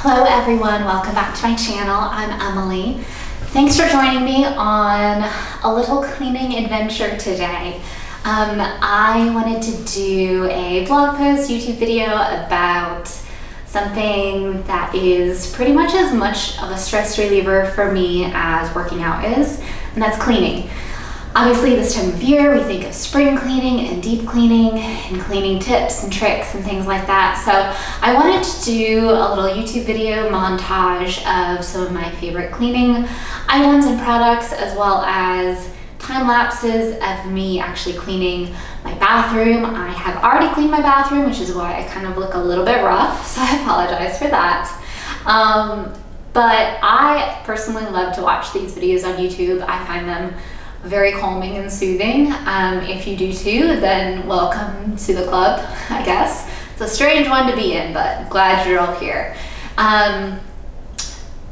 Hello everyone, welcome back to my channel. I'm Emily. Thanks for joining me on a little cleaning adventure today. I wanted to do a blog post, YouTube video about something that is pretty much as much of a stress reliever for me as working out is, and that's cleaning. Obviously this time of year we think of spring cleaning and deep cleaning and cleaning tips and tricks and things like that. So I wanted to do a little YouTube video montage of some of my favorite cleaning items and products, as well as time lapses of me actually cleaning my bathroom. I have already cleaned my bathroom, which is why I kind of look a little bit rough, so I apologize for that. But I personally love to watch these videos on YouTube. I find them very calming and soothing. If you do too, then welcome to the club, I guess. It's a strange one to be in, but glad you're all here.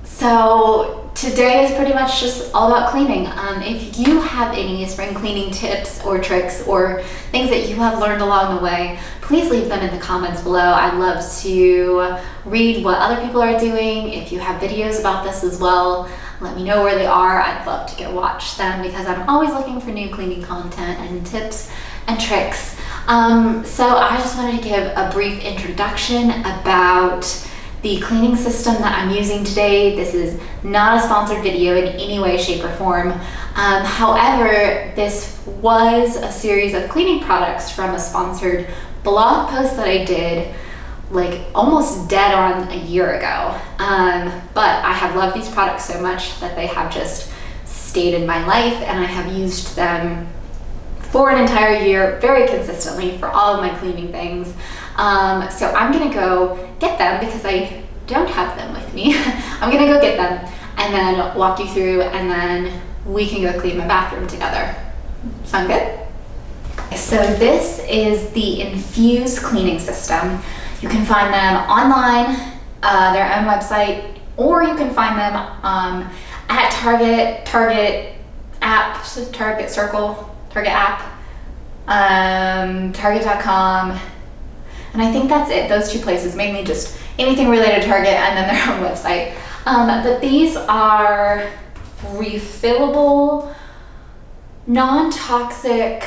So today is pretty much just all about cleaning. If you have any spring cleaning tips or tricks or things that you have learned along the way, please leave them in the comments below. I'd love to read what other people are doing. If you have videos about this as well, let me know where they are. I'd love to go watch them because I'm always looking for new cleaning content and tips and tricks. So I just wanted to give a brief introduction about the cleaning system that I'm using today. This is not a sponsored video in any way, shape, or form. However, this was a series of cleaning products from a sponsored blog post that I did like almost dead on a year ago. But I have loved these products so much that they have just stayed in my life, and I have used them for an entire year very consistently for all of my cleaning things. So I'm gonna go get them because I don't have them with me. I'm gonna go get them and then walk you through, and then we can go clean my bathroom together. Sound good? So this is the Infuse cleaning system. You can find them online, their own website, or you can find them at Target app, Target Circle, Target app, Target.com, and I think that's it. Those two places, mainly just anything related to Target and then their own website. But these are refillable, non-toxic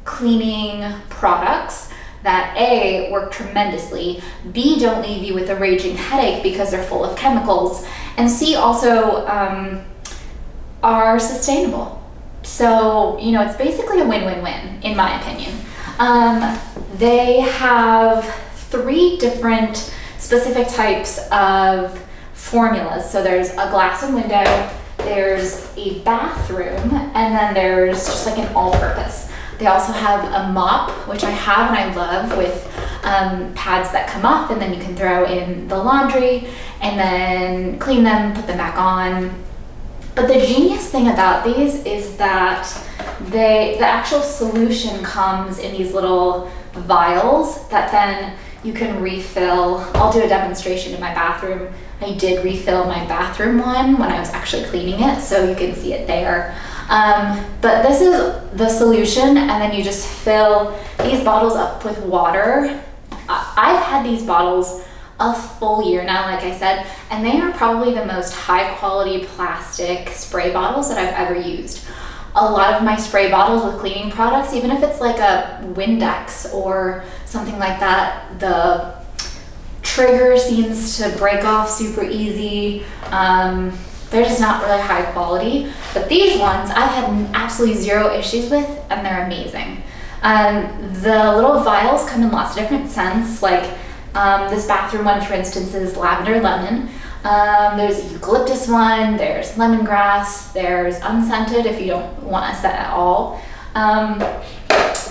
cleaning products that A, work tremendously, B, don't leave you with a raging headache because they're full of chemicals, and C, also are sustainable. So, you know, it's basically a win-win-win, in my opinion. They have 3 different specific types of formulas. So there's a glass and window, there's a bathroom, and then there's just like an all-purpose. They also have a mop, which I have and I love, with pads that come off, and then you can throw in the laundry and then clean them, put them back on. But the genius thing about these is that the actual solution comes in these little vials that then you can refill. I'll do a demonstration in my bathroom. I did refill my bathroom one when I was actually cleaning it, so you can see it there. But this is the solution, and then you just fill these bottles up with water. I've had these bottles a full year now, like I said, and they are probably the most high quality plastic spray bottles that I've ever used. A lot of my spray bottles with cleaning products, even if it's like a Windex or something like that, the trigger seems to break off super easy. They're just not really high quality, but these ones I've had absolutely 0 issues with, and they're amazing. The little vials come in lots of different scents, like this bathroom one, for instance, is lavender lemon. There's a eucalyptus one, there's lemongrass, there's unscented if you don't want a scent at all. And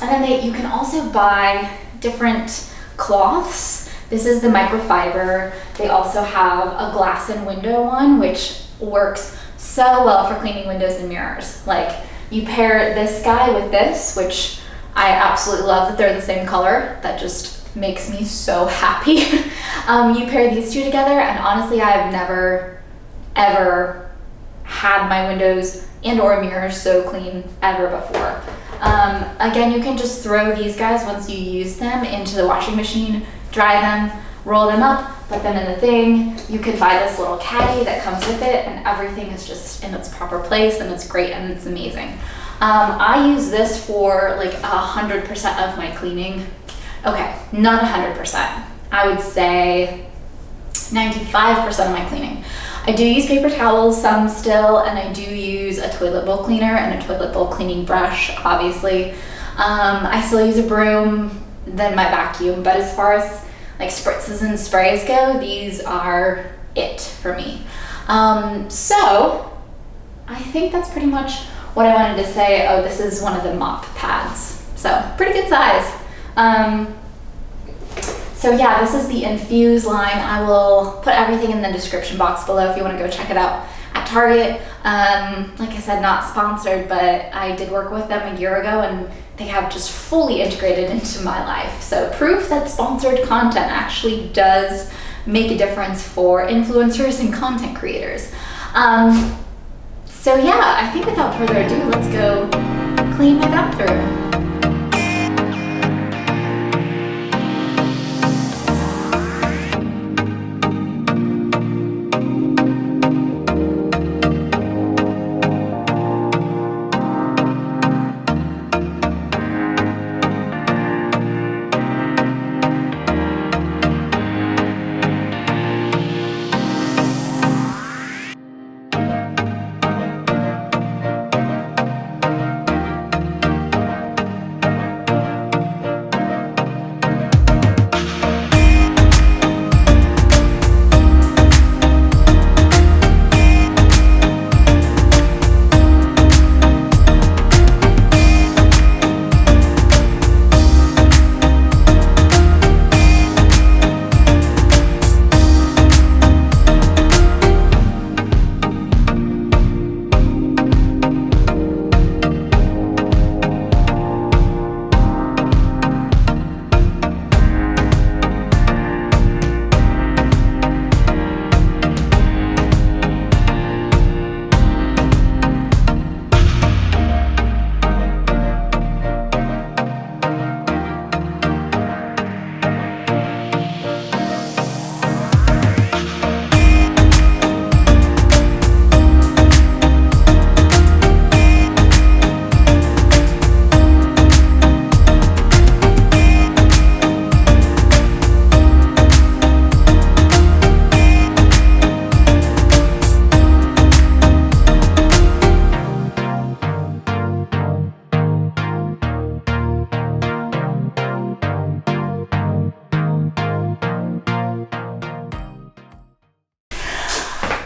then you can also buy different cloths. This is the microfiber. They also have a glass and window one, which works so well for cleaning windows and mirrors. Like, you pair this guy with this, which I absolutely love that they're the same color. That just makes me so happy. You pair these two together, and honestly, I've never ever had my windows and or mirrors so clean ever before. Again, you can just throw these guys once you use them into the washing machine, dry them, roll them up, put them in the thing. You can buy this little caddy that comes with it, and everything is just in its proper place, and it's great and it's amazing. I use this for like 100% of my cleaning. Okay, not 100%. I would say 95% of my cleaning. I do use paper towels, some still, and I do use a toilet bowl cleaner and a toilet bowl cleaning brush, obviously. I still use a broom, then my vacuum, but as far as like spritzes and sprays go, these are it for me. So I think that's pretty much what I wanted to say. Oh, this is one of the mop pads, so pretty good size. So yeah, this is the Infuse line. I will put everything in the description box below if you want to go check it out at Target. Like I said, not sponsored, but I did work with them a year ago, and they have just fully integrated into my life. So proof that sponsored content actually does make a difference for influencers and content creators. So yeah, I think without further ado, let's go clean my bathroom.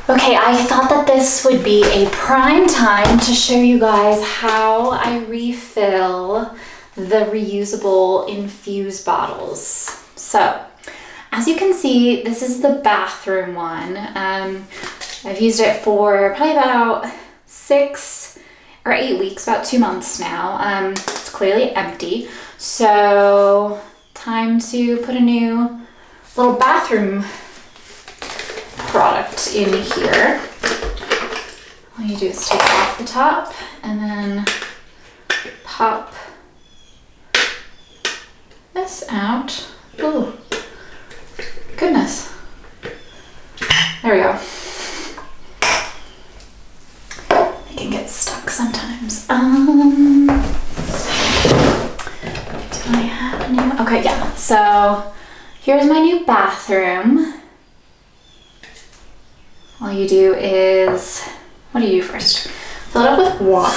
Okay, I thought that this would be a prime time to show you guys how I refill the reusable Infuse bottles. So, as you can see, this is the bathroom one. I've used it for probably about 6 or 8 weeks, about 2 months now. It's clearly empty. So, time to put a new little bathroom product in here. All you do is take off the top and then pop this out. Oh, goodness. There we go. It can get stuck sometimes. Do I have a new? Okay, yeah. So here's my new bathroom. All you do is, what do you do first? Fill it up with water.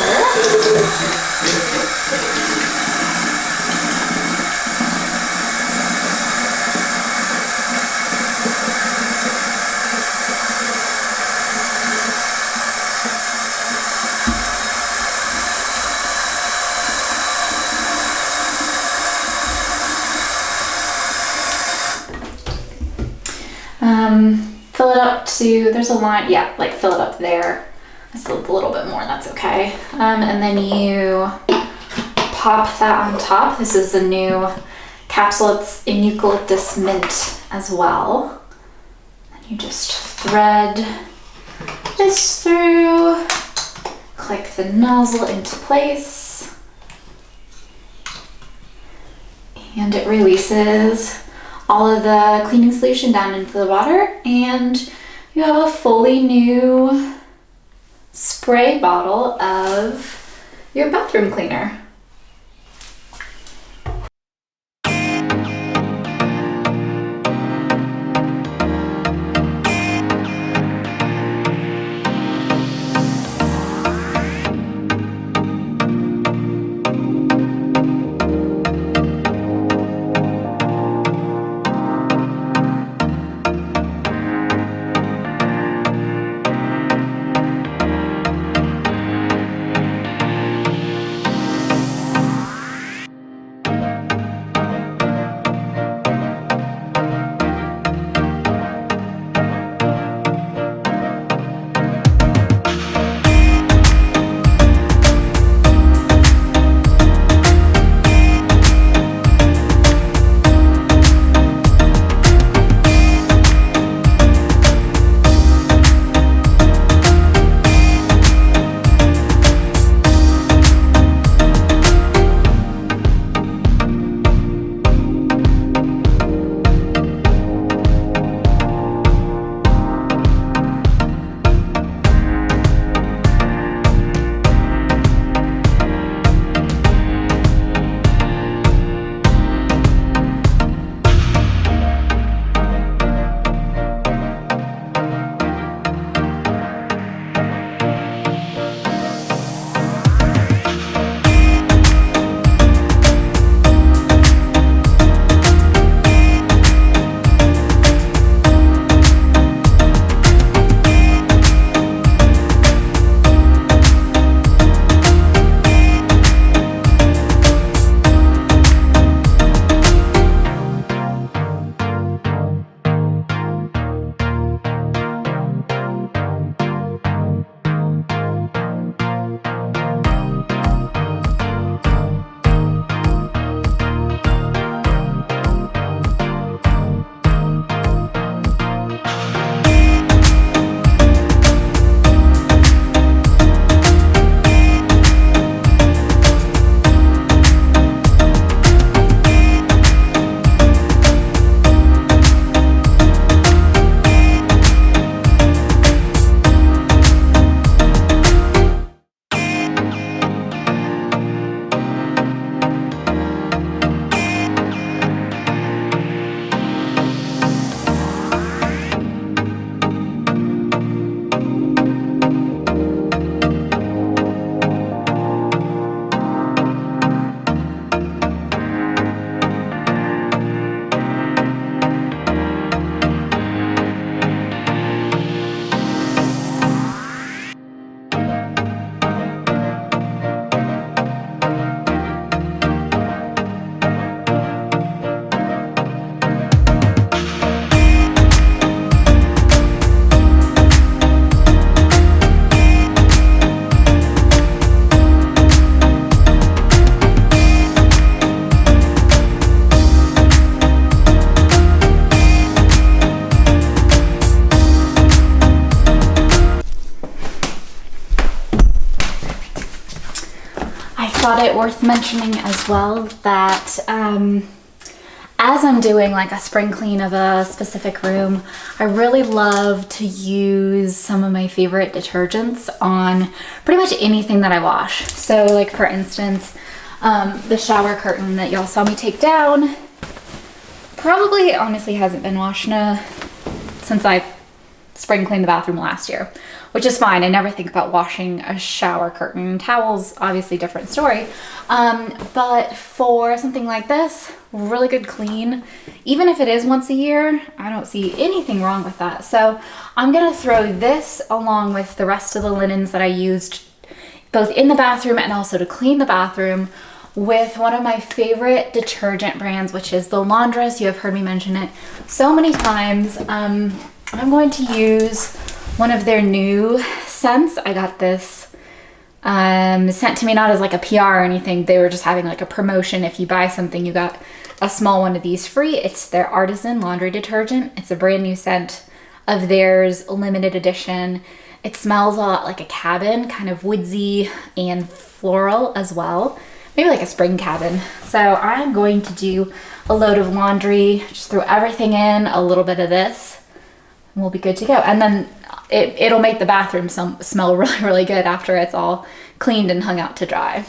Fill it up to, there's a line, yeah, like fill it up there. Just a little bit more, that's okay. And then you pop that on top. This is a new capsule, it's in eucalyptus mint as well. And you just thread this through, click the nozzle into place, and it releases all of the cleaning solution down into the water, and you have a fully new spray bottle of your bathroom cleaner. Thought it worth mentioning as well that as I'm doing like a spring clean of a specific room, I really love to use some of my favorite detergents on pretty much anything that I wash. So like for instance, the shower curtain that y'all saw me take down probably honestly hasn't been washed since I spring cleaned the bathroom last year, which is fine. I never think about washing a shower curtain. Towels, obviously different story. But for something like this, really good clean, even if it is once a year, I don't see anything wrong with that. So I'm gonna throw this along with the rest of the linens that I used both in the bathroom and also to clean the bathroom with one of my favorite detergent brands, which is the Laundress. You have heard me mention it so many times. I'm going to use one of their new scents. I got this sent to me not as like a PR or anything. They were just having like a promotion. If you buy something, you got a small one of these free. It's their Artisan laundry detergent. It's a brand new scent of theirs, limited edition. It smells a lot like a cabin, kind of woodsy and floral as well. maybe like a spring cabin. So I'm going to do a load of laundry, just throw everything in, a little bit of this, and we'll be good to go. And then it'll make the bathroom smell really, really good after it's all cleaned and hung out to dry.